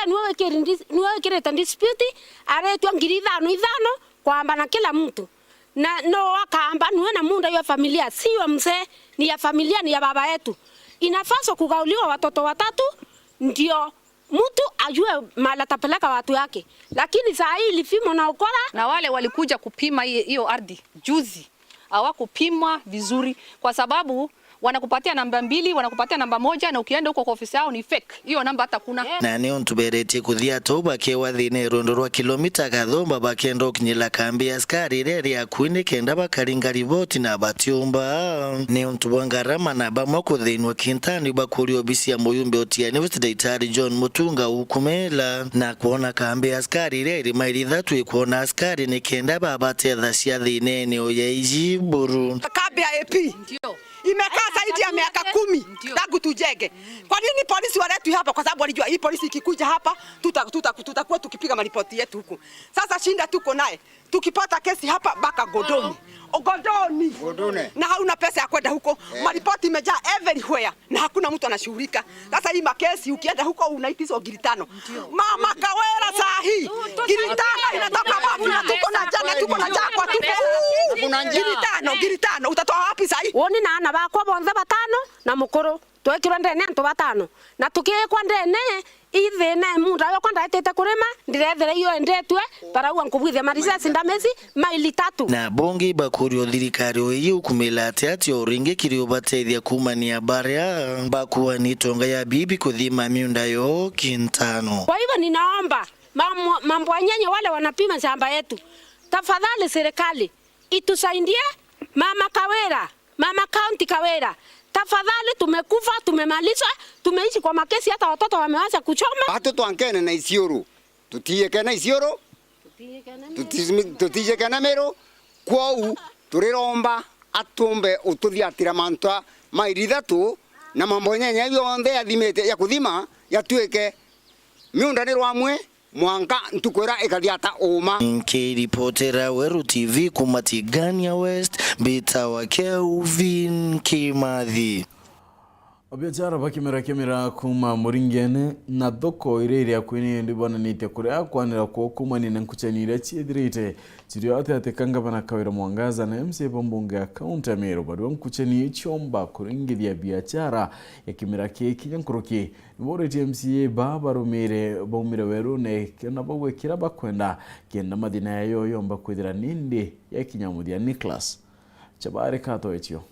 niwe kireta dispute are tu ngiri 5 kwamba na kila mtu. Na no wakaamba niwe na munda yo familia, sio mse ni ya familia, ni ya baba yetu. Inafaswa kugauliwa watoto watatu ndio mtu ajue mali atapeleka watu yake. Lakini saa hii ilifimo na ukora. Na wale walikuja kupima hiyo ardhi juzi hawakupimwa vizuri kwa sababu wanakupatia namba 2, wanakupatia namba 1 na ukienda huko kwa ofisi yao ni fake. Hiyo namba hata kuna. Na nio ntuberetie kuthia toba kewa thine rondo rwa kilomita kathomba bakendo kinyila kambi askari reri ya kwini kenda bakaringa riboti na batiumba. Nio ntubwangarama na bamwa kuthinwa kintani bakuri obisi ya muyumbe otia University Daitari John Mutunga ukumela na kuona kambi askari reri maili 3 kuona askari ni kenda babate dhasia thine ni oyaiji buru. Kambi ya AP. Ndio. Imekaa zaidi ya miaka 10 tangu tujenge. Kwa nini polisi waletwi hapa? Kwa sababu walijua hii polisi ikikuja hapa tutakuwa tukipiga maripoti yetu huku. Sasa shinda tuko naye. Tukipata kesi hapa baka Godoni. Godone. Na hauna pesa ya kwenda huko. Maripoti imejaa everywhere na hakuna mtu anashughulika. Sasa hii makesi ukienda huko unaitizwa ngiri 5. Mama Kawera saa hii. Ngiri 5 inatoka wapi? Na tuko na jana tuko na jakwa tuko. Ngiri 5 utatoa wapi saa hii? Woni na ana bakwa bonza 5 na mukuru. Twekirwa ndene antu 5 na tukikwa ndene ithene munda yo kwanda etete kurima ndirethere iyo endetwe paraua nkubwithia marisasi ndamezi maili 3 na bongi bakuri thirikari oyi ukumila ati oringe kirio bateithia kumania baria bakuwa ni tonga ya bibi kuthima miunda yo kintano. Kwa hivyo ninaomba mambo wanyenye wale wanapima shamba yetu, tafadhali serikali itusaidie. Mama Kawera, mama County Kawera, tafadhali tumekufa, tumemalizwa, tumeishi kwa makesi, hata watoto wameanza kuchoma. Watoto ankene na Isiolo. Tutiye kana Isiolo. Tutiye kana Mero. Kwau turiromba atumbe ututhiatira mantwa mairi 3 na mambo nyenye yonde athimete ya kuthima yatuike miundaniro amwe mwanga ntukwera ikathiata uma. Nkiripotera Weru TV kumatigania West bita wa Kelvin Kimathi. Obiachara bakimera kuma muringene na thoko ireria kwini ndibona nite kuria kwanira ko kumani na nkuchanira chidirite chirio ate kanga bana Kawira Mwangaza na MC Bombonge account ya Meru bado nkuchani chomba kuringithia biachara ya kimera ke kinyankuruki nibore TMCA baba rumire baumire Weru ne kena bagwe kiraba kwenda kenda madina yayo yomba kwithira nindi ya kinyamudia Nicholas chabare kato etio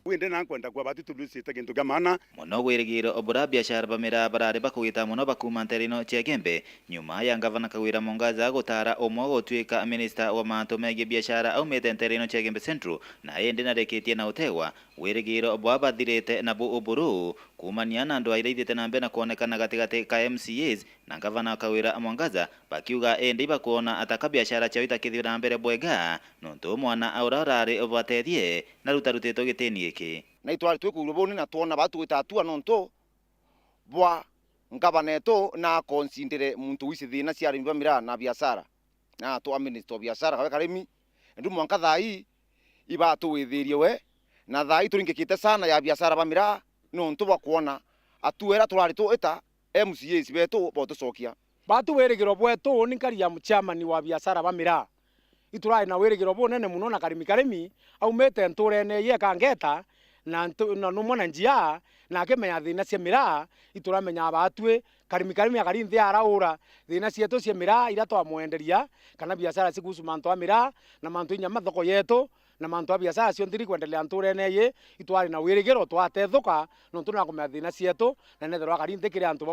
wende nankwenda kwa batu tulusite kintu gamana muno gwirigiro obura biashara bamira barare bakugita muno bakumanterino chegembe nyuma ya gavana Kawira Mwangaza gutara omwe gutwika minister wa manto mege biashara au metenterino chegembe central na ende na reketie na utewa gwirigiro obwa bathirite na bu oburu kumania na ndo airithite na mbena kuonekana gatigati ka MCAs na gavana Kawira Mwangaza bakiuga ende bakuona ataka biashara chao itakithira mbere bwega nonto mwana aurarare obatethie na rutaruteto gitenie na itwari twikuguruboni na tuona batu gitatua nonto bwa ngavaneto na konsindire muntu wisi thina cia rimba mira na biashara na to minister of biashara kawe karimi ndu mwanka thai ibatu withirie we na thai turingikite sana ya biashara bamira nonto bakuona atuera turari tu eta MCAs betu botucokia batu werigiro bwetu ni karia mchairman wa biashara bamira iturai na werigiro bonene muno na karimi aumete nturene ye kangeta na numona njia na akimenya thina cia mira ituramenya batwe karimi akarinthi araura thina cietu cia mira ira twamwenderia kana biashara cikusu manto amira na manto inya mathoko yetu na mantu ya biashara cio ndiri kwendelea nturene ye itwari na wirigiro twatethuka no tuna kumenya thina cietu na nethero akarinthikire antu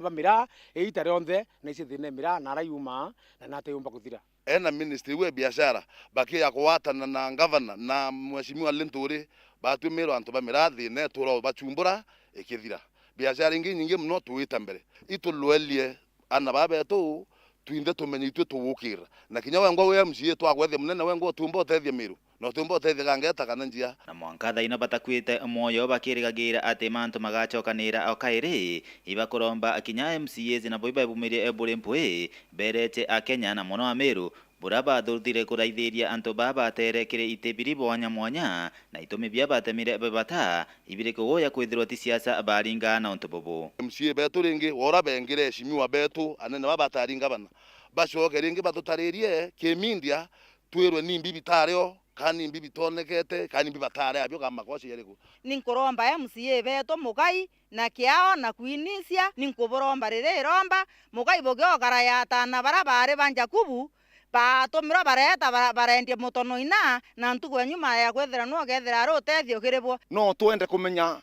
bamira eitare onthe na ici thina mira na rayuma na nateyumba kuthira ena ministry we biashara baki ya kuwatana na governor na mheshimiwa Linturi batumiro antu bamira thina turo bachumbura ikithira biashara ingi nyingi mno tuita mbere itulwelie ana babetu tuinde tumenye itwe tuwukira na kinya wengo we MCA twagwethe munene wengo tumbo tethie miru no tumbo tethie gangeta kana njia na mwanka ino batakwite moyo bakirigagira ati mantu magachokanira okairi ibakuromba kinya MCAs na boiba bumirie ebule mpwe berete akenya na mono amiru buraba thurthire kuraithiria antu baba terekire itebiri bonya mwanya na itumi bia batemire bebata ibire kugoya kwithirwa ti siasa baringa na ontobobo MCA betu ringi wora bengire shimiwa betu anene baba taringa bana bashoke ringi batutaririe kemindia twirwe ni mbibi tareo kani mbibi tonekete kani mbibi tare abyo kama koshi yeriko ninkuromba MCA betu mugai na kiao na kuinisia ninkuboromba rere romba mugai bogyo garayata na barabare banja kubu batumira bareta barendie mutono ina na ntugu nyuma ya kwethera no gethera rotethio kiribwo no twende kumenya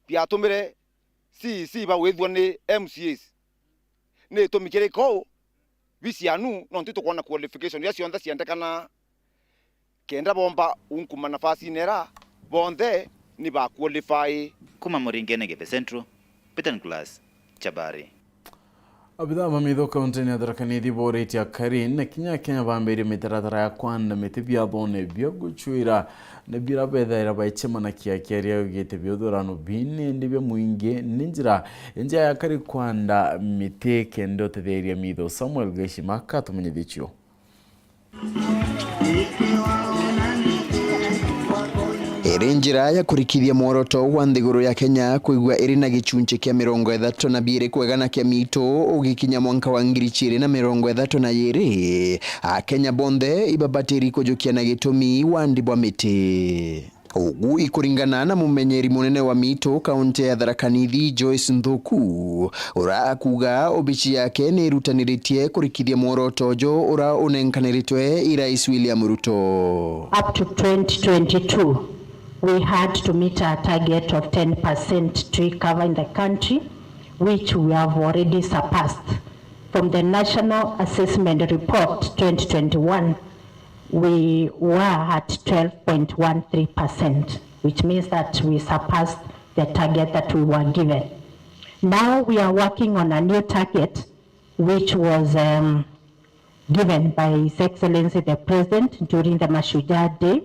biatumire si ba wethwa ni MCAs ni tumikire ko bisianu no ntito kuona qualification ya cionthe ciendekana kenda bomba unkuma nafasi nera bonde ni ba qualify kuma Moringene Gebe Central Peter Class Chabari abitha mamitho kaunti ya Tharaka Nithi boretia karin na Kenya bambere mitaratara ya kwanda mitibia bone byo guchuira ne bira bethaira baichema na kiakiaria ugite byothurano bine ndibye muinge ninjira enja ya kari kwanda miteke ndo tetheria mitho Samuel Geshima katumenyethecho iri njira ya kurikithia mworoto wa nthiguru ya Kenya kuigua iri na gichunche kia 32 kwegana kia mito ugikinya mwanka wa 2032 Kenya bonthe ibabatiri kujukia na gitumi wa ndibwa miti ugu ikuringana na mumenyeri munene wa mito kaunti ya Tharaka Nithi Joyce Nthuku ura kuga obichi yake ni rutaniritie kurikithia mworoto jo ura unenkaniritwe Rais William Ruto. Up to 2022 we had to meet a target of 10% tree cover in the country, which we have already surpassed. From the National Assessment Report 2021, we were at 12.13%, which means that we surpassed the target that we were given. Now we are working on a new target, which was given by His Excellency the President during the Mashujaa Day,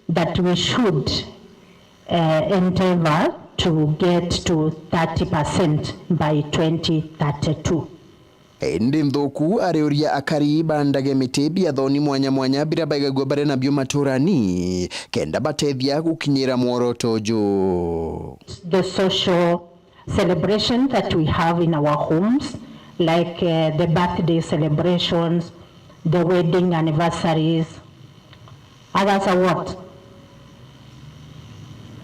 that we should endeavor to get to 30% by 2032. Indi Nthuku areuria akari bandage miti bia thoni mwanya bira baigagwa bare na bio maturani kenda batethia gukinyira mworoto jo. The social celebration that we have in our homes, like the birthday celebrations, the wedding anniversaries, others are what?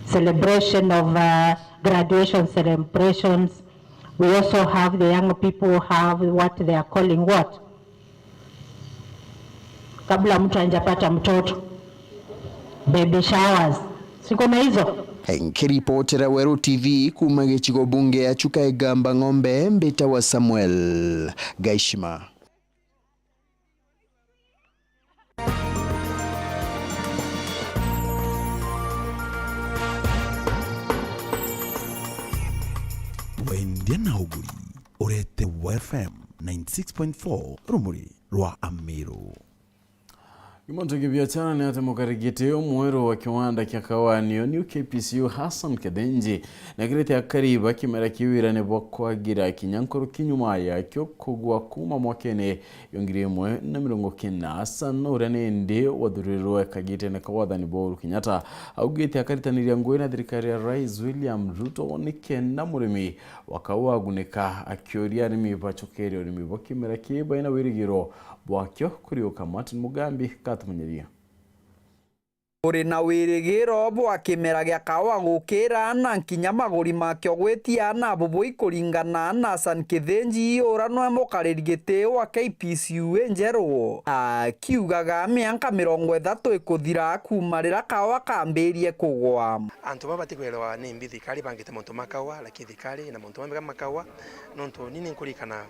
Celebration of graduation celebrations. We also have the young people have what they are calling what? Kabla mtu anjapata mtoto. Baby showers. Siko na hizo. Nkiripotera Weru TV kuma gichigo bunge ya Chukaigamba Ng'ombe mbita wa Samuel Gaishima. Wendia na uguri URETERI FM 96.4 rumuri rwa Amiru. Imonto kibiachana ni ate mukarigiteo mwero wa kiwanda kia kawanio ni KPCU Hassan Kedenji na kirete ya kariba kimera kiwira ne bokwagira kinyankoro kinyuma ya kyo kugwa kuma mwakene yongire Imwe na 90 asa no rene ndi waduriro kagite ne kawadha ni boru Kenyatta augite akaritanira ngwe na thirikari ya Rais William Ruto nikenda murimi wakawaguneka akioria rimi bachokeri rimi bokimera kiba ina wirigiro bwakyo kurioka Martin Mugambi katumenyeria. Uri na wirigiro bwa kimera gya kawa gukira na nkinya maguri makyo gwetia na bubui kuringana na San Kithenji uranwe mukariri giti wa KPCU enjeru akiugaga miaka 30 ikuthira kumarira kawa kambirie kugwa. Antu babati kwelewa ni mbithi kali bangite muntu makawa lakini thikali na muntu mega makawa nonto nini nkurikana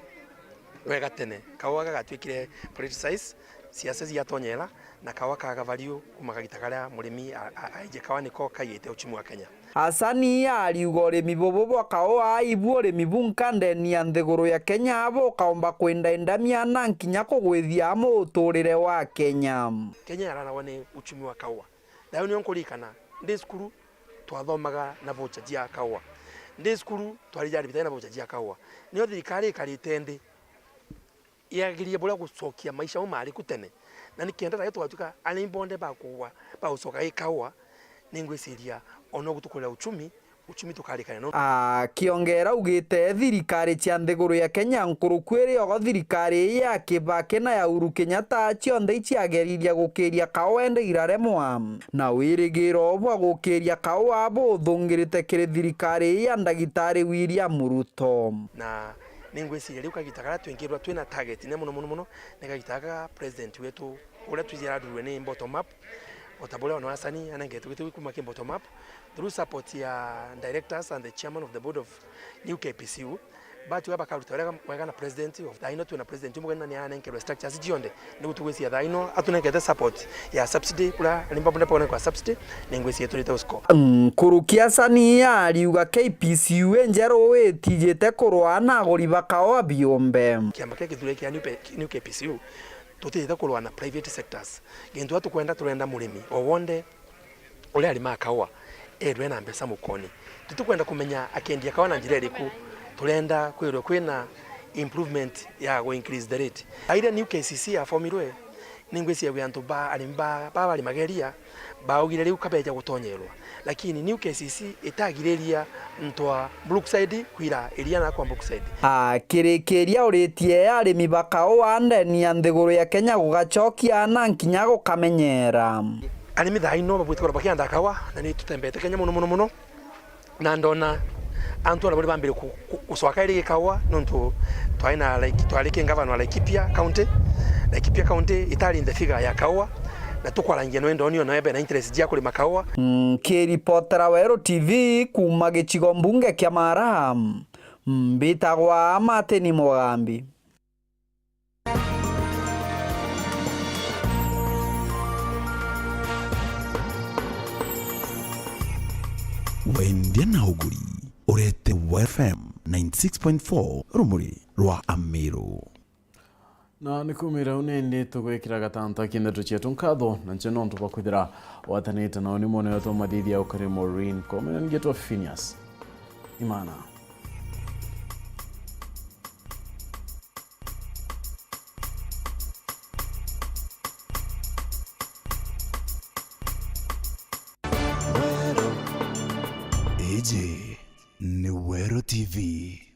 wega tene kawa gagatwikire politicize siasa ziatonyela na kawa kaga value kumagagita karia murimi aije kawa niko kayete uchimu wa Kenya. Asani aliuga urimi bobo bwa kawa ibu urimi bunkandeni ya nthiguru ya Kenya abo kaomba kwenda endamia na nkinya kugwithia muturire wa Kenya. Kenya arana wane uchumi wa kawa. Dayo ni onkurikana ndi skuru twathomaga na vocha jia kawa. Ndi skuru twarijari bitana na vocha jia kawa. Niyo thirikari karitende yagirie bora gucokia maisha umari kutene na nikienda raitu watuka alimbonde bakugwa ba ucoka ikawa ningwiciria ono gutukuria uchumi tukarikana no. Kiongera ugite thirikari cia nthiguru ya Kenya nkurukwiri ogo thirikari ya Kibaki na ya Uhuru Kenyatta cionthe iciageriria gukiria kawa ende iraremwa na wirigiro bwa gukiria kawa abo thungirite kiri thirikari ya Ndagitari William Ruto na ningwiciria riu kagitagara twingirwa twina target ne muno nikagitaga president wetu uria twizira duwe ni bottom up otabole ono asani anangetu kitu kuma ki bottom up through support ya directors and the chairman of the board of UKPCU but waba karuta wega na president of Thaa tu na president mugana ni anenke structures jionde nigutugwisia Thaa atunengete support ya subsidy kula limbabunda pone kwa subsidy ningwisia tulita usko kurukia sani aliuga KPCU enjero wetijete kurwa na goriba kawa biombe kiama keke thule kia new KPCU tutita kurwa na private sectors gintu atukwenda turenda murimi owonde ule alima kawa edwe na mbesa mukoni tutukwenda kumenya akendia kawa na njira iriku turenda kwirwo kwina improvement ya go increase the rate aire new KCC ya formirwe ningwisia gyantu ba alimba bali mageria baugire riu kabeja gutonyerwa lakini new KCC itagireria ntwa Brookside kwira eria na kwa Brookside kirikiria uritie arimi bakao andeni ya nthiguru ya Kenya gugachokia na nkinya gukamenyera arimi Thaa ino babwitikora bakianda kawa na ni tutembete Kenya muno na ndona antu araburi bambire kuswaka iri kawa nontu twaina like twalike ngavana wa Laikipia county itali in the figure ya kawa na tukwarangia no ndonio no ebe na interest ya kuli makawa kiripotera Weru TV kuma gicigo mbunge kia Mara mbitagwa Mateni Mugambi. Wendia na uguri urete FM 96.4 rumuri rwa Amiru na nikumira unende tugwikira gatanta kindeto chetu nkatho na ncheno ntubakwithira watanite na onimone wetu madidi ya ukari Maureen komena ngetwa PHINEAS IMAANA ni Weru TV.